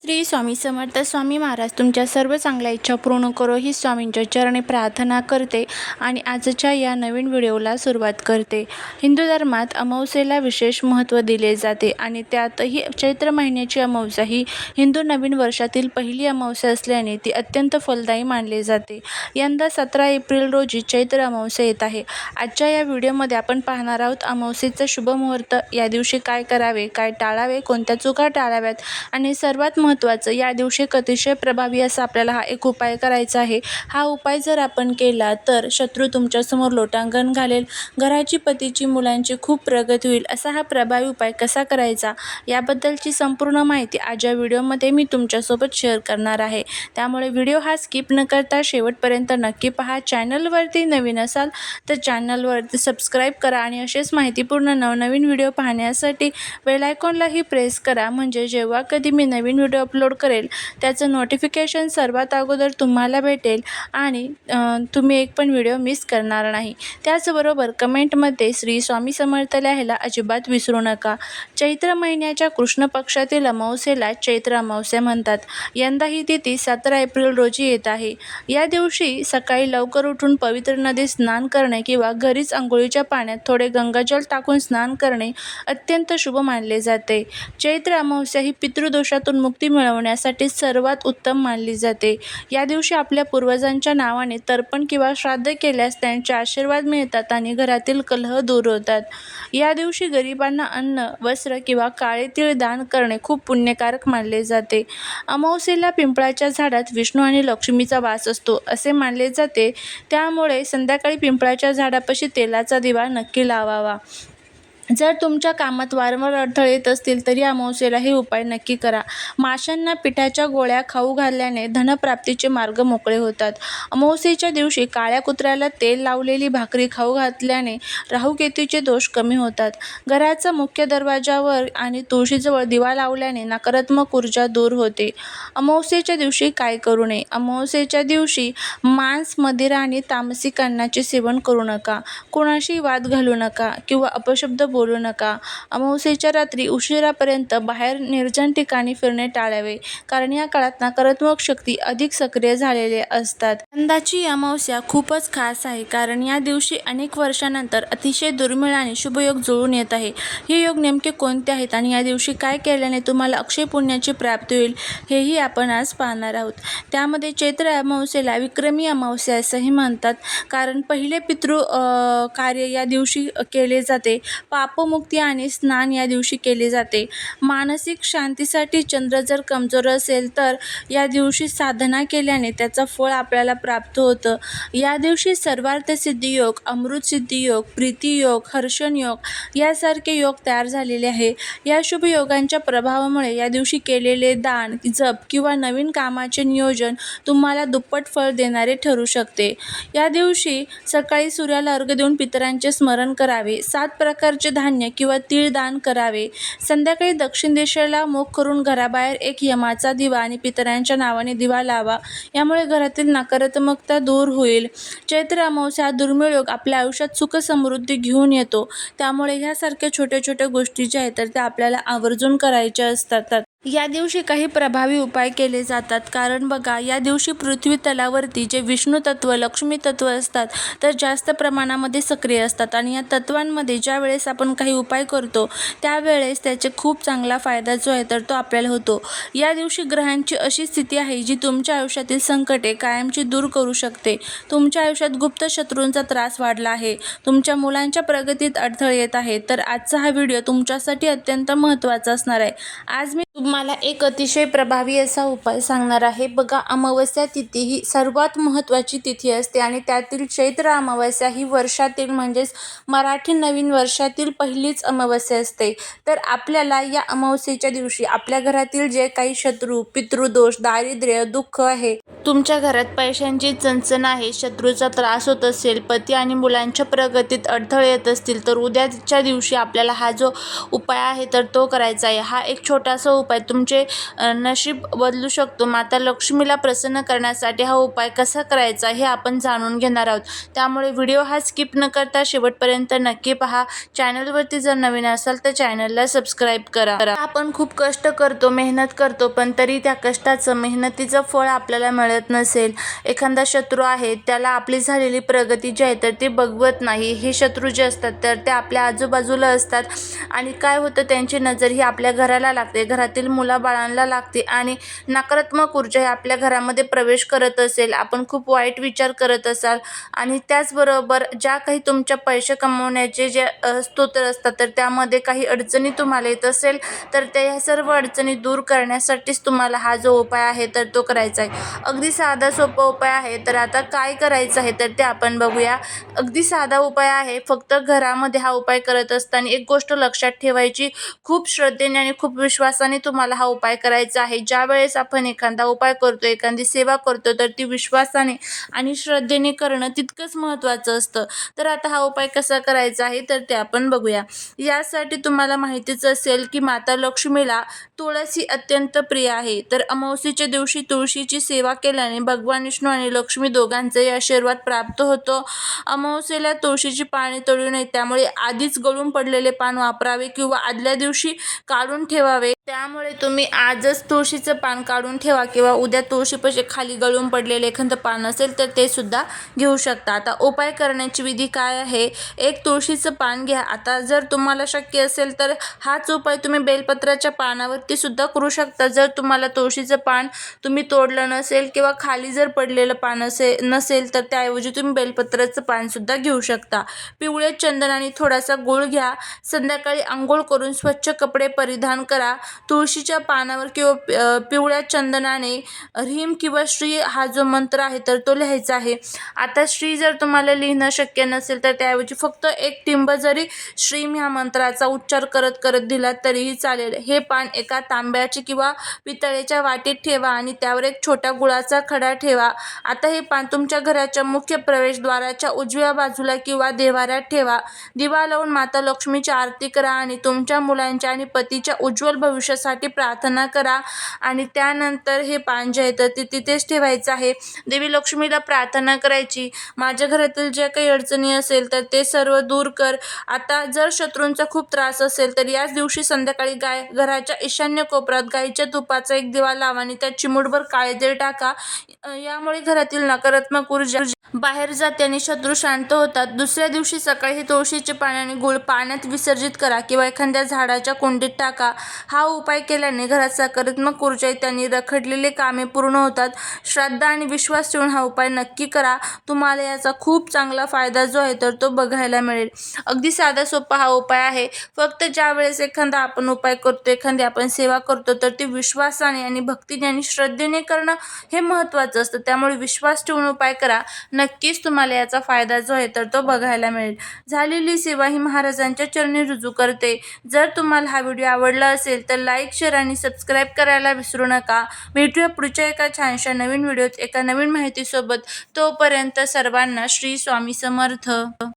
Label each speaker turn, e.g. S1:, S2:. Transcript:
S1: श्री स्वामी समर्थ. स्वामी महाराज तुमच्या सर्व चांगल्या इच्छा पूर्ण करो ही स्वामींच्या चरणी प्रार्थना करते आणि आजच्या या नवीन व्हिडिओला सुरुवात करते. हिंदू धर्मात अमावस्येला विशेष महत्त्व दिले जाते आणि त्यातही चैत्र महिन्याची अमावस्या ही हिंदू नवीन वर्षातील पहिली अमावस्या असल्याने ती अत्यंत फलदायी मानली जाते. यंदा 17 एप्रिल रोजी चैत्र अमावस्या येत आहे. आजच्या या व्हिडिओमध्ये आपण पाहणार आहोत अमावस्येचा शुभ मुहूर्त, या दिवशी काय करावे, काय टाळावे, कोणत्या चुका टाळाव्यात आणि सर्वात महत्त्वाचं या दिवशी अतिशय प्रभावी असा आपल्याला हा एक उपाय करायचा आहे. हा उपाय जर आपण केला तर शत्रू तुमच्यासमोर लोटांगण घालेल, घराची, पतीची, मुलांची खूप प्रगती होईल. असा हा प्रभावी उपाय कसा करायचा याबद्दलची संपूर्ण माहिती आज या व्हिडिओमध्ये मी तुमच्यासोबत शेअर करणार आहे. त्यामुळे व्हिडिओ हा स्किप न करता शेवटपर्यंत नक्की पहा. चॅनलवरती नवीन असाल तर चॅनलवरती सबस्क्राईब करा आणि असेच माहितीपूर्ण नवनवीन व्हिडिओ पाहण्यासाठी बेल आयकॉनलाही प्रेस करा, म्हणजे जेव्हा कधी मी नवीन व्हिडिओ अपलोड करेल त्याचं नोटिफिकेशन सर्वात अगोदर तुम्हाला भेटेल आणि तुम्ही एक पण व्हिडिओ मिस करणार नाही. त्याचबरोबर कमेंटमध्ये श्री स्वामी समर्थ लिहायला अजिबात विसरू नका. चैत्र महिन्याच्या कृष्ण पक्षातील अमावस्येला चैत्र अमावस्या म्हणतात. यंदा ही तिथी 17 एप्रिल रोजी येत आहे. या दिवशी सकाळी लवकर उठून पवित्र नदीत स्नान करणे किंवा घरीच अंघोळीच्या पाण्यात थोडे गंगाजल टाकून स्नान करणे अत्यंत शुभ मानले जाते. चैत्र अमावस्या ही पितृदोषातून मुक्ती मिळवण्यासाठी सर्वात उत्तम मानली जाते. या दिवशी आपल्या पूर्वजांच्या नावाने तर्पण किंवा श्राद्ध केल्यास त्यांचे आशीर्वाद मिळतात आणि घरातील कलह दूर होतात. या दिवशी गरिबांना अन्न, वस्त्र किंवा काळे तीळ दान करणे खूप पुण्यकारक मानले जाते. अमावस्येला पिंपळाच्या झाडात विष्णू आणि लक्ष्मीचा वास असतो असे मानले जाते. त्यामुळे संध्याकाळी पिंपळाच्या झाडापाशी तेलाचा दिवा नक्की लावावा. जर तुमच्या कामात वारंवार अडथळे येत असतील तर या अमावस्येला हे उपाय नक्की करा. माशांना पिठाच्या गोळ्या खाऊ घालल्याने धनप्राप्तीचे मार्ग मोकळे होतात. अमावस्येच्या दिवशी काळ्या कुत्र्याला तेल लावलेली भाकरी खाऊ घातल्याने राहुकेतूचे दोष कमी होतात. घराचा मुख्य दरवाजावर आणि तुळशीजवळ दिवा लावल्याने नकारात्मक ऊर्जा दूर होते. अमावस्येच्या दिवशी काय करू नये? अमावस्येच्या दिवशी मांस, मदिरा आणि तामसिक अन्नाचे सेवन करू नका. कोणाशी वाद घालू नका किंवा अपशब्द बोलू नका. अमावस्येच्या रात्री उशिरापर्यंत बाहेर निर्जन ठिकाणी फिरणे टाळावे, कारण या काळात नकारात्मक शक्ती अधिक सक्रिय झालेल्या असतात. यंदाची अमावस्या खूपच खास आहे, कारण या दिवशी अनेक वर्षांनंतर अतिशय दुर्मिळ आणि शुभ योग जुळून येत आहे. हे योग नेमके कोणते आहेत आणि या दिवशी काय केल्याने तुम्हाला अक्षय पुण्याची प्राप्ती होईल हेही आपण आज पाहणार आहोत. त्यामध्ये चैत्र अमावस्येला विक्रमी अमावस्या असंही म्हणतात, कारण पहिले पितृ कार्य या दिवशी केले जाते. पापमुक्ती आणि स्नान या दिवशी केले जाते. मानसिक शांतीसाठी चंद्र जर कमजोर असेल तर या दिवशी साधना केल्याने त्याचं फळ आपल्याला प्राप्त होतं. या दिवशी सर्वार्थ सिद्धी योग, अमृत सिद्धी योग, प्रीती योग, हर्षण योग यासारखे योग तयार झालेले आहे. या शुभ योगांच्या प्रभावामुळे या दिवशी केलेले दान, जप किंवा नवीन कामाचे नियोजन तुम्हाला दुप्पट फळ देणारे ठरू शकते. या दिवशी सकाळी सूर्याला अर्घ्य देऊन पितरांचे स्मरण करावे. 7 प्रकारचे धान्य किंवा तीळ दान करावे. संध्याकाळी दक्षिण दिशेला मुख करून घराबाहेर एक यमाचा दिवा आणि पितरांच्या नावाने दिवा लावा. यामुळे घरातील नकारात्मकता दूर होईल. चैत्र अमावस्या हा दुर्मिळ योग आपल्या आयुष्यात सुख समृद्धी घेऊन येतो. त्यामुळे ह्यासारख्या छोट्या छोट्या गोष्टी ज्या आहेत तर त्या आपल्याला आवर्जून करायच्या असतात. या दिवशी काही प्रभावी उपाय केले जातात, कारण बघा, या दिवशी पृथ्वी तलावरती जे विष्णू तत्व, लक्ष्मी तत्व असतात तर जास्त प्रमाणामध्ये सक्रिय असतात आणि या तत्वांमध्ये ज्या वेळेस आपण काही उपाय करतो त्यावेळेस त्याचे खूप चांगला फायदा जो आहे तर तो आपल्याला होतो. या दिवशी ग्रहांची अशी स्थिती आहे जी तुमच्या आयुष्यातील संकटे कायमची दूर करू शकते. तुमच्या आयुष्यात गुप्त शत्रूंचा त्रास वाढला आहे, तुमच्या मुलांच्या प्रगतीत अडथळे येत आहेत, तर आजचा हा व्हिडिओ तुमच्यासाठी अत्यंत महत्त्वाचा असणार आहे. आज मी तुम्हाला एक अतिशय प्रभावी असा उपाय सांगणार आहे. बघा, अमावस्या तिथी ही सर्वात महत्त्वाची तिथी असते आणि त्यातील चैत्र अमावस्या ही वर्षातील म्हणजेच मराठी नवीन वर्षातील पहिलीच अमावस्या असते. तर आपल्याला या अमावस्येच्या दिवशी आपल्या घरातील जे काही शत्रू, पितृदोष, दारिद्र्य, दुःख आहे, तुमच्या घरात पैशांची चणचण आहे, शत्रूचा त्रास होत असेल, पती आणि मुलांच्या प्रगतीत अडथळे येत असतील तर उद्याच्या दिवशी आपल्याला हा जो उपाय आहे तर तो करायचा आहे. हा एक छोटासा उपाय उपाय तुमचे नशीब बदलू शकतो. माता लक्ष्मीला प्रसन्न करण्यासाठी हा उपाय कसा करायचा हे आपण जाणून घेणार आहोत. त्यामुळे व्हिडिओ हा स्किप न करता शेवटपर्यंत नक्की पहा. चॅनलवरती जर नवीन असाल तर चॅनलला सबस्क्राईब करा. आपण खूप कष्ट करतो, मेहनत करतो, पण तरी त्या कष्टाचं, मेहनतीचं फळ आपल्याला मिळत नसेल. एखादा शत्रू आहे, त्याला आपली झालेली प्रगती जी आहे तर ते बघवत नाही. हे शत्रू जे असतात तर ते आपल्या आजूबाजूला असतात आणि काय होतं, त्यांची नजर ही आपल्या घराला लागते, घरातील मुलाबाळांना लागते आणि नकारात्मक ऊर्जा ही आपल्या घरामध्ये प्रवेश करत असेल. आपण खूप वाईट विचार करत असाल आणि त्याचबरोबर ज्या काही तुमच्या पैसे कमवण्याचे जे स्तोत्र असतात तर त्यामध्ये काही अडचणी तुम्हाला येत असेल तर त्या सर्व अडचणी दूर करण्यासाठीच तुम्हाला हा जो उपाय आहे तर तो करायचा आहे. अगदी साधा सोपा उपाय आहे. तर आता काय करायचं आहे तर ते आपण बघूया. अगदी साधा उपाय आहे. फक्त घरामध्ये हा उपाय करत असताना एक गोष्ट लक्षात ठेवायची, खूप श्रद्धेने आणि खूप विश्वासाने तुम्हाला हा उपाय करायचा आहे. ज्या वेळेस आपण एखादा उपाय करतो, एखादी सेवा करतो तर ती विश्वासाने आणि श्रद्धेने करणं तितकंच महत्त्वाचं असतं. तर आता हा उपाय कसा करायचा आहे तर ते आपण बघूया. यासाठी तुम्हाला माहितीच असेल की माता लक्ष्मीला तुळसी अत्यंत प्रिय आहे. तर अमावस्येच्या दिवशी तुळशीची सेवा केल्याने भगवान विष्णू आणि लक्ष्मी दोघांचाही आशीर्वाद प्राप्त होतो. अमावस्येला तुळशीची पाने तोडू नये, त्यामुळे आधीच गळून पडलेले पान वापरावे किंवा आदल्या दिवशी काढून ठेवावे. त्यामुळे तुम्ही आजच तुळशीचं पान काढून ठेवा किंवा उद्या तुळशीपाशी खाली गळून पडलेले एखादं पान असेल तर ते सुद्धा घेऊ शकता. आता उपाय करण्याची विधी काय आहे, एक तुळशीचं पान घ्या. आता जर तुम्हाला शक्य असेल तर हाच उपाय तुम्ही बेलपत्राच्या पानावरती सुद्धा करू शकता. जर तुम्हाला तुळशीचं पान तुम्ही तोडलं नसेल किंवा खाली जर पडलेलं पान नसेल तर त्याऐवजी तुम्ही बेलपत्राचं पान सुद्धा घेऊ शकता. पिवळे चंदन आणि थोडासा गूळ घ्या. संध्याकाळी आंघोळ करून स्वच्छ कपडे परिधान करा. तुळशीच्या पानावर किंवा पिवळ्या चंदनाने ह्रीम किंवा श्री हा जो मंत्र आहे तर तो लिहायचा आहे. आता श्री जर तुम्हाला लिहिणं शक्य नसेल तर त्याऐवजी फक्त एक टिंब जरी श्रीम ह्या मंत्राचा उच्चार करत करत दिला तरीही चालेल. हे पान एका तांब्याची किंवा पितळेच्या वाटीत ठेवा आणि त्यावर एक छोटा गुळाचा खडा ठेवा. आता हे पान तुमच्या घराच्या मुख्य प्रवेशद्वाराच्या उजव्या बाजूला किंवा देव्हाऱ्यात ठेवा. दिवा लावून माता लक्ष्मीची आरती करा आणि तुमच्या मुलांच्या आणि पतीच्या उज्ज्वल भविष्यासाठी प्रार्थना करा आणि त्यानंतर हे पान जे आहे तर ते तिथेच ठेवायचं आहे. देवी लक्ष्मीला प्रार्थना करायची, माझ्या घरातील जे काही अडचणी असेल तर ते सर्व दूर कर. आता जर शत्रूंचा खूप त्रास असेल तर याच दिवशी संध्याकाळी घराच्या ईशान्य कोपऱ्यात गाईच्या तुपाचा एक दिवा लावा आणि त्यात चिमूटभर काळे तेल टाका. यामुळे घरातील नकारात्मक ऊर्जा बाहेर जाते आणि शत्रू शांत होतात. दुसऱ्या दिवशी सकाळी हे तुळशीचे पान आणि गूळ पाण्यात विसर्जित करा किंवा एखाद्या झाडाच्या कुंडीत टाका. हा उपाय केल्याने घरात सकारात्मक ऊर्जा येते आणि रखडलेले कामे पूर्ण होतात. श्रद्धा आणि विश्वास ठेवून हा उपाय नक्की करा. तुम्हाला याचा खूप चांगला फायदा जो आहे तर तो बघायला मिळेल. अगदी साधा सोपा हा उपाय आहे. फक्त ज्या वेळेस एखादा आपण उपाय करतो, एखादी आपण सेवा करतो तर ती विश्वासाने आणि भक्तीने आणि श्रद्धेने करणं हे महत्त्वाचं असतं. त्यामुळे विश्वास ठेवून उपाय करा. नक्कीच तुम्हाला याचा फायदा जो आहे तर तो बघायला मिळेल. झालेली सेवा ही महाराजांच्या चरणी रुजू करते. जर तुम्हाला हा व्हिडिओ आवडला असेल तर लाईक, शेअर आणि सबस्क्राईब करायला विसरू नका. भेटूया पुढच्या एका छानशा नवीन व्हिडिओत एका नवीन माहितीसोबत. तोपर्यंत सर्वांना श्री स्वामी समर्थ.